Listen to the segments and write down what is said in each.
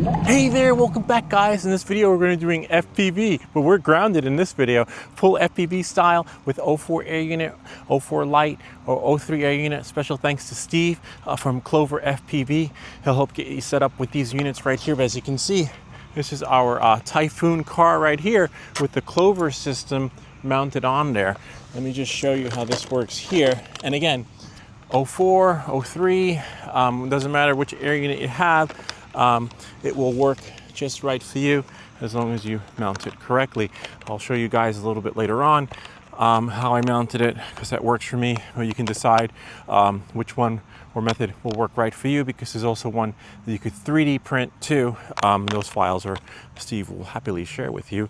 Hey there, welcome back guys. In this video we're going to be doing FPV, but we're grounded in this video. Full FPV style with 04 air unit, 04 lite, or 03 air unit. Special thanks to Steve from Clover FPV. He'll help get you set up with these units right here. But as you can see, this is our TYPHON car right here with the Clover system mounted on there. Let me just show you how this works here. And again, 04, 03, doesn't matter which air unit you have. It will work just right for you as long as you mount it correctly. I'll show you guys a little bit later on how I mounted it, because that works for me. Or you can decide which one or method will work right for you, because there's also one that you could 3D print too. Those files Steve will happily share with you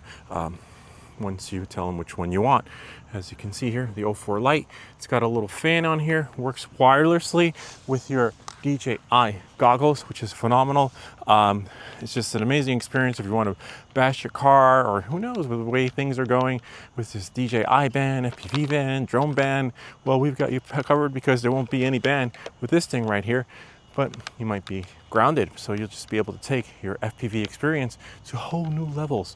once you tell him which one you want. As you can see here, the 04 lite, it's got a little fan on here, works wirelessly with your DJI goggles, which is phenomenal. It's just an amazing experience if you want to bash your car, or who knows, with the way things are going with this DJI ban, FPV ban, drone ban. Well, we've got you covered, because there won't be any ban with this thing right here, but you might be grounded. So you'll just be able to take your FPV experience to whole new levels.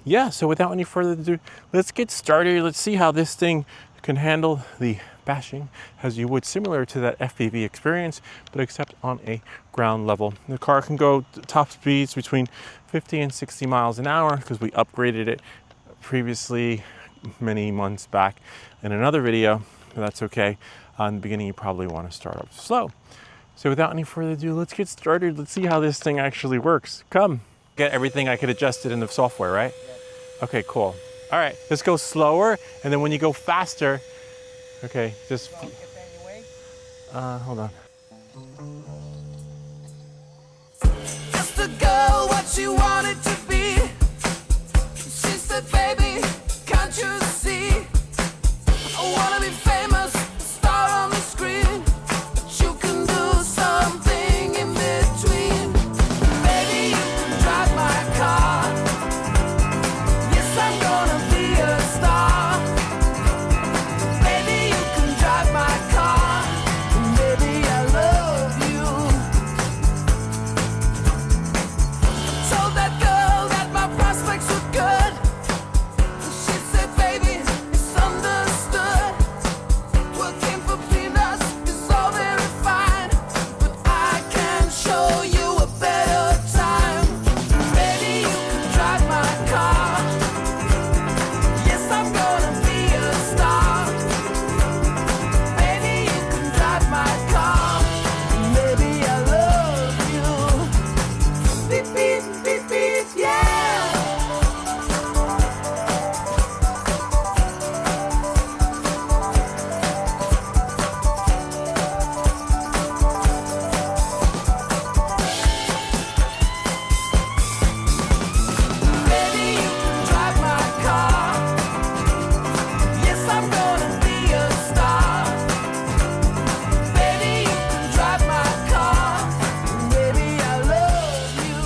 Yeah, so without any further ado, let's get started. Let's see how this thing can handle the bashing as you would, similar to that FPV experience, but except on a ground level. The car can go top speeds between 50 and 60 miles an hour, because we upgraded it previously many months back in another video, but that's okay. In the beginning, you probably want to start off slow. So without any further ado, let's get started. Let's see how this thing actually works. Come. Get everything I could adjust it in the software, right? Yeah. Okay, cool. All right, let's go slower, and then when you go faster, okay, just hold on. Just a girl, what she wanted to be. She said, baby, can't you see? I wanna be famous, a star on the screen, but you can do something in between. Baby, you can drive my car. Yes, I'm gonna be a star. Baby, you can drive my car. Baby, I love you. Told that girl that my prospects were good. She said, baby, it's understood. Working for peanuts is all very fine, but I can show you a better time. Baby, you can drive my car. Yes, I'm gonna be a star. Baby, you can drive my car. Baby, I love you. Beep, beep, beep, beep, yeah. Baby, you can drive my car. Yes, I'm gonna be a star. Baby, you can drive my car. Baby, I love you.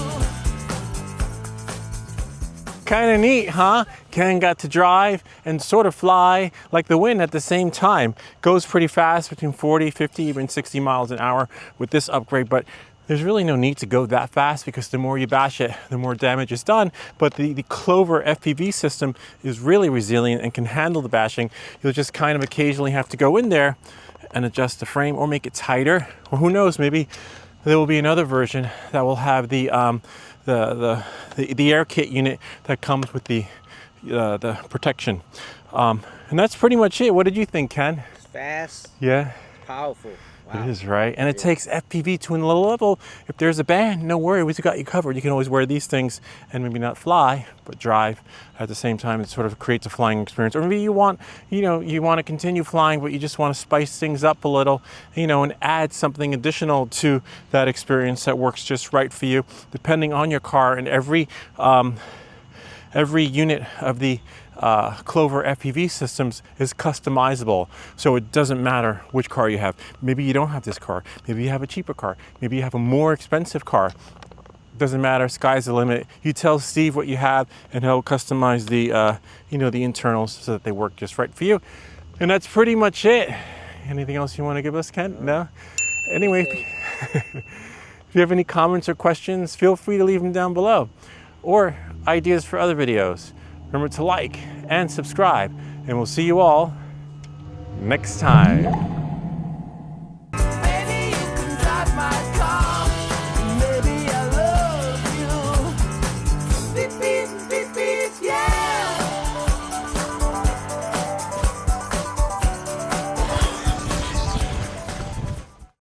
Kind of neat, huh? Ken got to drive and sort of fly like the wind at the same time. Goes pretty fast, between 40, 50, even 60 miles an hour with this upgrade, but there's really no need to go that fast, because the more you bash it, the more damage is done. But the Clover FPV system is really resilient and can handle the bashing. You'll just kind of occasionally have to go in there and adjust the frame or make it tighter. Or who knows, maybe there will be another version that will have the air kit unit that comes with the protection. And that's pretty much it. What did you think, Ken? It's fast, Yeah. powerful. Wow. It is, right? And it takes FPV to another level. If there's a ban, no worry, we've got you covered. You can always wear these things and maybe not fly, but drive at the same time. It sort of creates a flying experience. Or maybe you want to continue flying, but you just want to spice things up a little, and add something additional to that experience that works just right for you, depending on your car. And every unit of the Clover FPV Systems is customizable, so it doesn't matter which car you have. Maybe you don't have this car, maybe you have a cheaper car, maybe you have a more expensive car. Doesn't matter, sky's the limit. You tell Steve what you have and he'll customize the the internals so that they work just right for you. And that's pretty much it. Anything else you want to give us, Ken? No? Anyway, If you have any comments or questions, feel free to leave them down below, or ideas for other videos. Remember to like and subscribe, and we'll see you all next time.